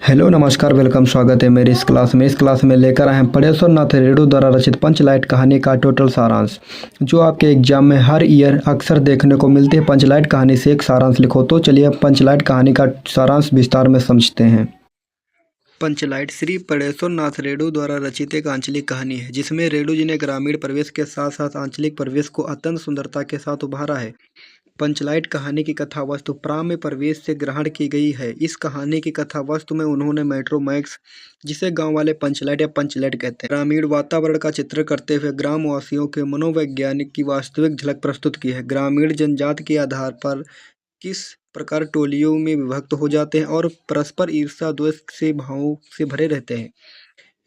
Hello नमस्कार welcome स्वागत है मेरी इस क्लास में। लेकर आए हैं परेश्वर नाथ रेडू द्वारा रचित पंचलाइट कहानी का टोटल सारांश, जो आपके एग्जाम में हर ईयर अक्सर देखने को मिलती है। पंचलाइट कहानी से एक सारांश लिखो। तो चलिए अब पंचलाइट कहानी का सारांश विस्तार में समझते हैं। पंचलाइट श्री परेश्वर नाथ रेडू द्वारा रचित एक आंचलिक कहानी है, जिसमें रेडू जी ने ग्रामीण परिवेश के साथ साथ आंचलिक परिवेश को अत्यंत सुंदरता के साथ उभारा है। पंचलाइट कहानी की कथा वस्तु प्राम्य परिवेश से ग्रहण की गई है। इस कहानी की कथा वस्तु में उन्होंने मेट्रोमैक्स, जिसे गांव वाले पंचलाइट या पंचलेट कहते हैं, ग्रामीण वातावरण का चित्र करते हुए ग्रामवासियों के मनोवैज्ञानिक की वास्तविक झलक प्रस्तुत की है। ग्रामीण जनजाति के आधार पर किस प्रकार टोलियों में विभक्त हो जाते हैं और परस्पर ईर्ष्या द्वेष से भावों से भरे रहते हैं,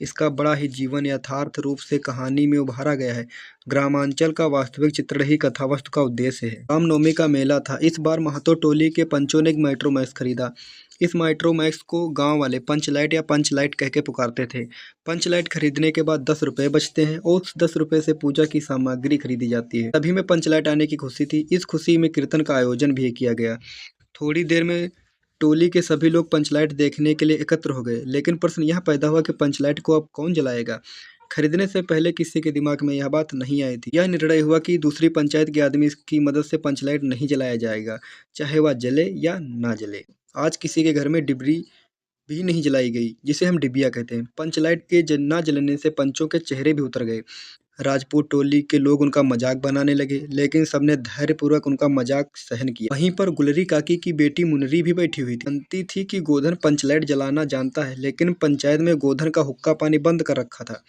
इसका बड़ा ही जीवन यथार्थ रूप से कहानी में उभारा गया है। ग्रामांचल का वास्तविक चित्रण ही कथावस्तु का उद्देश्य है। रामनवमी का मेला था। इस बार महतो टोली के पंचों ने एक माइक्रोमैक्स खरीदा। इस माइक्रोमैक्स को गांव वाले पंचलाइट या पंचलाइट कह के पुकारते थे। पंचलाइट खरीदने के बाद 10 रुपये बचते हैं और उस 10 रुपये से पूजा की सामग्री खरीदी जाती है। सभी में पंचलाइट आने की खुशी थी। इस खुशी में कीर्तन का आयोजन भी किया गया। थोड़ी देर में टोली के सभी लोग पंचलाइट देखने के लिए एकत्र हो गए, लेकिन प्रश्न यह पैदा हुआ कि पंचलाइट को अब कौन जलाएगा। खरीदने से पहले किसी के दिमाग में यह बात नहीं आई थी। यह निर्णय हुआ कि दूसरी पंचायत के आदमी की मदद से पंचलाइट नहीं जलाया जाएगा, चाहे वह जले या ना जले। आज किसी के घर में डिबरी भी नहीं जलाई गई, जिसे हम डिबिया कहते हैं। पंचलाइट के ना जलने से पंचों के चेहरे भी उतर गए। राजपूत टोली के लोग उनका मजाक बनाने लगे, लेकिन सबने धैर्यपूर्वक उनका मजाक सहन किया। वहीं पर गुलरी काकी की बेटी मुनरी भी बैठी हुई थी। जानती थी कि गोधन पंचलाइट जलाना जानता है, लेकिन पंचायत में गोधन का हुक्का पानी बंद कर रखा था।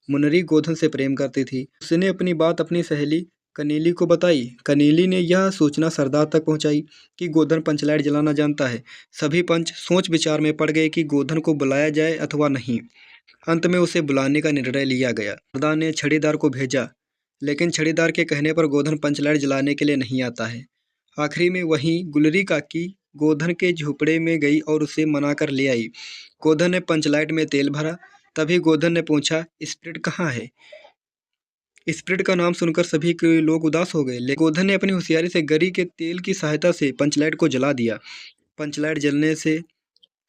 मुनरी गोधन से प्रेम करती थी। उसने अपनी बात अपनी सहेली कनीली को बताई। कनीली ने यह सूचना सरदार तक पहुंचाई कि गोधन पंचलाइट जलाना जानता है। सभी पंच सोच विचार में पड़ गए कि गोधन को बुलाया जाए अथवा नहीं। अंत में उसे बुलाने का निर्णय लिया गया। सरदार ने छड़ीदार को भेजा, लेकिन छड़ीदार के कहने पर गोधन पंचलाइट जलाने के लिए नहीं आता है। आखिरी में वहीं गुलरी काकी गोधन के झोपड़े में गई और उसे मनाकर ले आई। गोधन ने पंचलाइट में तेल भरा। तभी गोधन ने पूछा, स्पिरिट कहाँ है। स्पिरिट का नाम सुनकर सभी के लोग उदास हो गए, लेकिन गोधन ने अपनी होशियारी से गरी के तेल की सहायता से पंचलाइट को जला दिया। पंचलाइट जलने से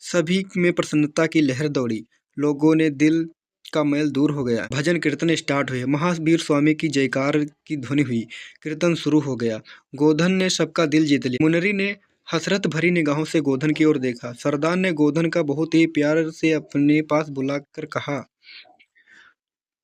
सभी में प्रसन्नता की लहर दौड़ी। लोगों ने दिल का मैल दूर हो गया। भजन कीर्तन स्टार्ट हुए। महावीर स्वामी की जयकार की ध्वनि हुई। कीर्तन शुरू हो गया। गोधन ने सबका दिल जीत लिया। मुनरी ने हसरत भरी निगाहों से गोधन की ओर देखा। सरदार ने गोधन का बहुत ही प्यार से अपने पास बुलाकर कहा,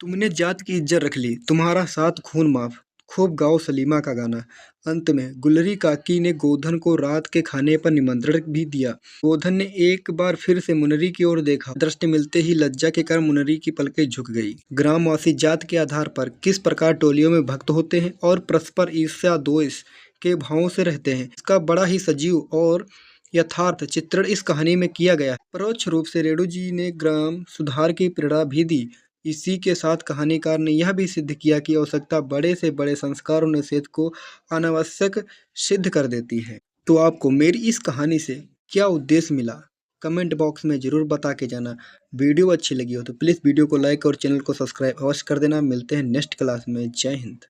तुमने जात की इज्जत रख ली, तुम्हारा साथ खून माफ, खूब गाओ सलीमा का गाना। अंत में गुलरी काकी ने गोधन को रात के खाने पर निमंत्रण भी दिया। गोधन ने एक बार फिर से मुनरी की ओर देखा। दृष्टि मिलते ही लज्जा के कारण मुनरी की पलकें झुक गई। ग्रामवासी जात के आधार पर किस प्रकार टोलियों में भक्त होते हैं और परस्पर ईर्ष्या द्वेष के भावों से रहते हैं, इसका बड़ा ही सजीव और यथार्थ चित्रण इस कहानी में किया गया है। परोक्ष रूप से रेणु जी ने ग्राम सुधार की प्रेरणा भी दी। इसी के साथ कहानीकार ने यह भी सिद्ध किया कि आवश्यकता बड़े से बड़े संस्कार और निषेध को अनावश्यक सिद्ध कर देती है। तो आपको मेरी इस कहानी से क्या उद्देश्य मिला, कमेंट बॉक्स में ज़रूर बता के जाना। वीडियो अच्छी लगी हो तो प्लीज़ वीडियो को लाइक और चैनल को सब्सक्राइब अवश्य कर देना। मिलते हैं नेक्स्ट क्लास में। जय हिंद।